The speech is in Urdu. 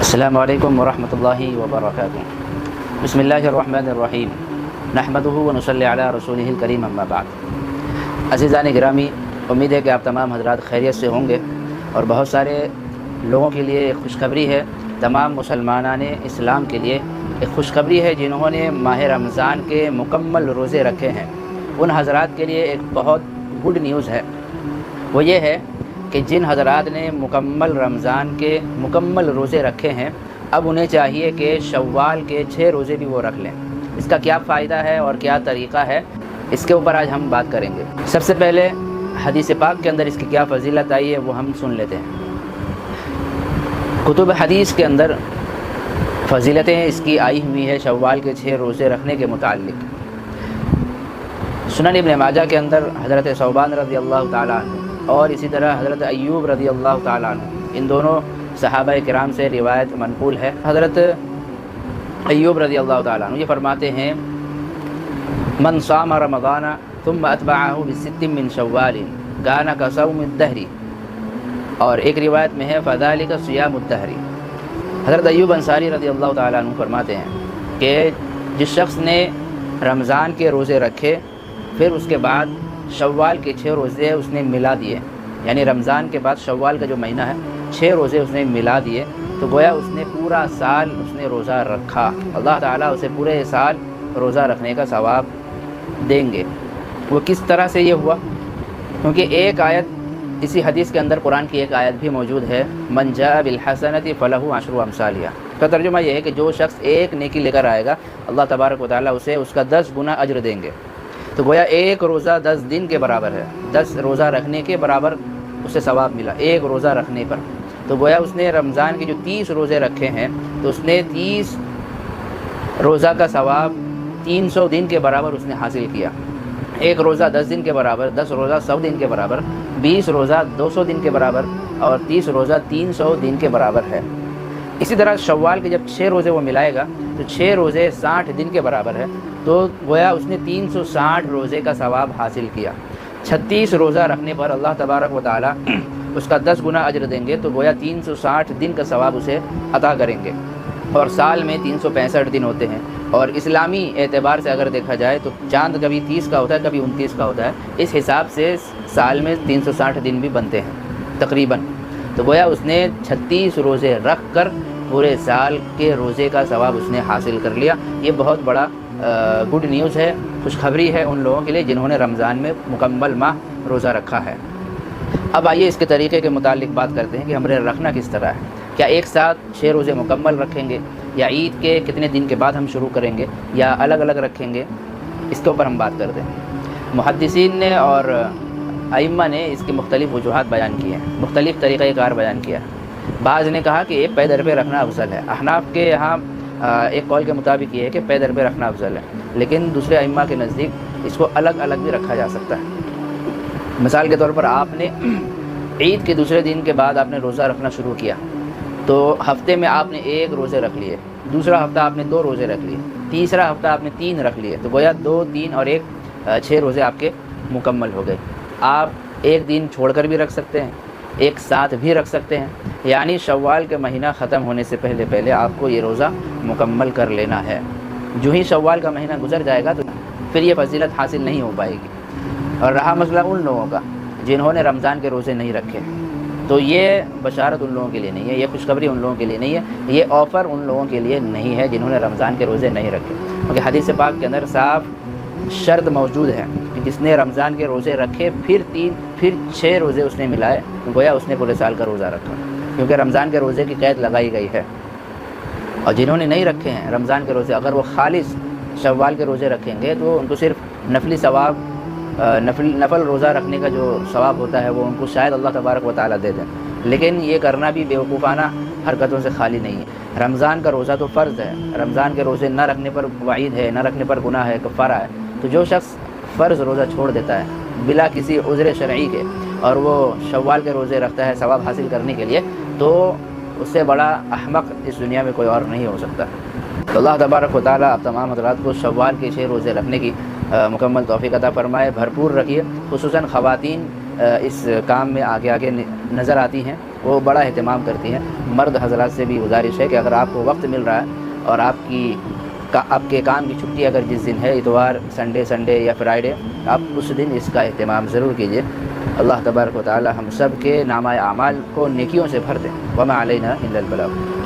السلام علیکم ورحمۃ اللہ وبرکاتہ۔ بسم اللہ الرحمن الرحیم، نحمدہ ونصلی علی رسولہ الکریم، اما بعد۔ عزیزان گرامی، امید ہے کہ آپ تمام حضرات خیریت سے ہوں گے، اور بہت سارے لوگوں کے لیے ایک خوشخبری ہے، تمام مسلمانان اسلام کے لیے ایک خوشخبری ہے جنہوں نے ماہ رمضان کے مکمل روزے رکھے ہیں۔ ان حضرات کے لیے ایک بہت گڈ نیوز ہے، وہ یہ ہے کہ جن حضرات نے مکمل رمضان کے مکمل روزے رکھے ہیں، اب انہیں چاہیے کہ شوال کے 6 روزے بھی وہ رکھ لیں۔ اس کا کیا فائدہ ہے اور کیا طریقہ ہے، اس کے اوپر آج ہم بات کریں گے۔ سب سے پہلے حدیث پاک کے اندر اس کی کیا فضیلت آئی ہے وہ ہم سن لیتے ہیں۔ کتب حدیث کے اندر فضیلتیں اس کی آئی ہوئی ہے شوال کے 6 روزے رکھنے کے متعلق۔ سنن ابن ماجہ کے اندر حضرت ثوبان رضی اللہ تعالیٰ عنہ اور اسی طرح حضرت ایوب رضی اللہ تعالیٰ عنہ، ان دونوں صحابہ کرام سے روایت منقول ہے۔ حضرت ایوب رضی اللہ تعالیٰ عنہ یہ فرماتے ہیں، من صام رمضان ثم اتبعہ بست من شوال کان کصوم الدہر، اور ایک روایت میں ہے فذلک صیام الدہر۔ حضرت ایوب انصاری رضی اللہ تعالیٰ عنہ فرماتے ہیں کہ جس شخص نے رمضان کے روزے رکھے، پھر اس کے بعد شوال کے 6 روزے اس نے ملا دیے، یعنی رمضان کے بعد شوال کا جو مہینہ ہے 6 روزے اس نے ملا دیے، تو گویا اس نے پورا سال اس نے روزہ رکھا، اللہ تعالیٰ اسے پورے سال روزہ رکھنے کا ثواب دیں گے۔ وہ کس طرح سے یہ ہوا؟ کیونکہ ایک آیت اسی حدیث کے اندر قرآن کی ایک آیت بھی موجود ہے، من جاء بالحسنۃ فلہ عشر امثالھا۔ اس کا ترجمہ یہ ہے کہ جو شخص ایک نیکی لے کر آئے گا، اللہ تبارک و تعالیٰ اسے اس کا 10 گنا اجر دیں گے۔ تو گویا ایک روزہ 10 دن کے برابر ہے، 10 روزہ رکھنے کے برابر اسے ثواب ملا ایک روزہ رکھنے پر۔ تو گویا اس نے رمضان کے جو 30 روزے رکھے ہیں، تو اس نے 30 روزہ کا ثواب 300 دن کے برابر اس نے حاصل کیا۔ ایک روزہ 10 دن کے برابر، 10 روزہ 100 دن کے برابر، 20 روزہ 200 دن کے برابر، اور 30 روزہ 300 دن کے برابر ہے۔ اسی طرح شوال کے جب 6 روزے وہ ملائے گا تو 6 روزے 60 دن کے برابر ہے، تو گویا اس نے 360 روزے کا ثواب حاصل کیا۔ 36 روزہ رکھنے پر اللہ تبارک و تعالیٰ اس کا 10 گنا اجر دیں گے، تو گویا 360 دن کا ثواب اسے عطا کریں گے۔ اور سال میں 365 دن ہوتے ہیں، اور اسلامی اعتبار سے اگر دیکھا جائے تو چاند کبھی 30 کا ہوتا ہے، کبھی 29 کا ہوتا ہے، اس حساب سے سال میں 360 دن بھی بنتے ہیں تقریباً۔ تو گویا اس نے 36 روزے رکھ کر پورے سال کے روزے کا ثواب اس نے حاصل کر لیا۔ یہ بہت بڑا گڈ نیوز ہے، خوشخبری ہے ان لوگوں کے لیے جنہوں نے رمضان میں مکمل ماہ روزہ رکھا ہے۔ اب آئیے اس کے طریقے کے متعلق بات کرتے ہیں کہ ہمیں رکھنا کس طرح ہے۔ کیا ایک ساتھ 6 روزے مکمل رکھیں گے، یا عید کے کتنے دن کے بعد ہم شروع کریں گے، یا الگ الگ رکھیں گے؟ اس کے اوپر ہم بات کرتے ہیں۔ محدثین نے اور ائمہ نے اس کی مختلف وجوہات بیان کی ہیں، مختلف طریقہ کار بیان کیا ہے۔ بعض نے کہا کہ ایک پے در پہ رکھنا افضل ہے۔ احناف کے یہاں ایک قول کے مطابق یہ ہے کہ پے در پہ رکھنا افضل ہے، لیکن دوسرے ائمہ کے نزدیک اس کو الگ الگ بھی رکھا جا سکتا ہے۔ مثال کے طور پر آپ نے عید کے دوسرے دن کے بعد آپ نے روزہ رکھنا شروع کیا، تو ہفتے میں آپ نے 1 روزے رکھ لیے، دوسرا ہفتہ آپ نے 2 روزے رکھ لیے، تیسرا ہفتہ آپ نے 3 رکھ لیے، تو گویا 2، 3 اور 1 6 روزے آپ کے مکمل ہو گئے۔ آپ ایک دن چھوڑ کر بھی رکھ سکتے ہیں، ایک ساتھ بھی رکھ سکتے ہیں، یعنی شوال کے مہینہ ختم ہونے سے پہلے آپ کو یہ روزہ مکمل کر لینا ہے۔ جو ہی شوال کا مہینہ گزر جائے گا تو پھر یہ فضیلت حاصل نہیں ہو پائے گی۔ اور رہا مسئلہ ان لوگوں کا جنہوں نے رمضان کے روزے نہیں رکھے، تو یہ بشارت ان لوگوں کے لیے نہیں ہے، یہ خوشخبری ان لوگوں کے لیے نہیں ہے، یہ آفر ان لوگوں کے لیے نہیں ہے جنہوں نے رمضان کے روزے نہیں رکھے۔ کیونکہ حدیث پاک کے اندر صاف شرط موجود ہے کہ جس نے رمضان کے روزے رکھے پھر 6 روزے اس نے ملائے، گویا اس نے پورے سال کا روزہ رکھا، کیونکہ رمضان کے روزے کی قید لگائی گئی ہے۔ اور جنہوں نے نہیں رکھے ہیں رمضان کے روزے، اگر وہ خالص شوال کے روزے رکھیں گے تو ان کو صرف نفلی ثواب، نفل روزہ رکھنے کا جو ثواب ہوتا ہے وہ ان کو شاید اللہ تبارک و تعالیٰ دے دیں، لیکن یہ کرنا بھی بیوقوفانہ حرکتوں سے خالی نہیں ہے۔ رمضان کا روزہ تو فرض ہے، رمضان کے روزے نہ رکھنے پر وعید ہے، نہ رکھنے پر گناہ ہے، کفارہ ہے۔ تو جو شخص فرض روزہ چھوڑ دیتا ہے بلا کسی عذر شرعی کے، اور وہ شوال کے روزے رکھتا ہے ثواب حاصل کرنے کے لیے، تو اس سے بڑا احمق اس دنیا میں کوئی اور نہیں ہو سکتا۔ تو اللہ تبارک و تعالیٰ آپ تمام حضرات کو شوال کے 6 روزے رکھنے کی مکمل توفیق عطا فرمائے، بھرپور رکھیے، خصوصاً خواتین اس کام میں آگے نظر آتی ہیں وہ بڑا اہتمام کرتی ہیں۔ مرد حضرات سے بھی گزارش ہے کہ اگر آپ کو وقت مل رہا ہے اور آپ کے کام کی چھٹی اگر جس دن ہے، اتوار، سنڈے یا فرائیڈے، آپ اس دن اس کا اہتمام ضرور کیجیے۔ اللہ تبارک و تعالی ہم سب کے نامہ اعمال کو نیکیوں سے بھر دیں۔ وما علینا الا البلاغ۔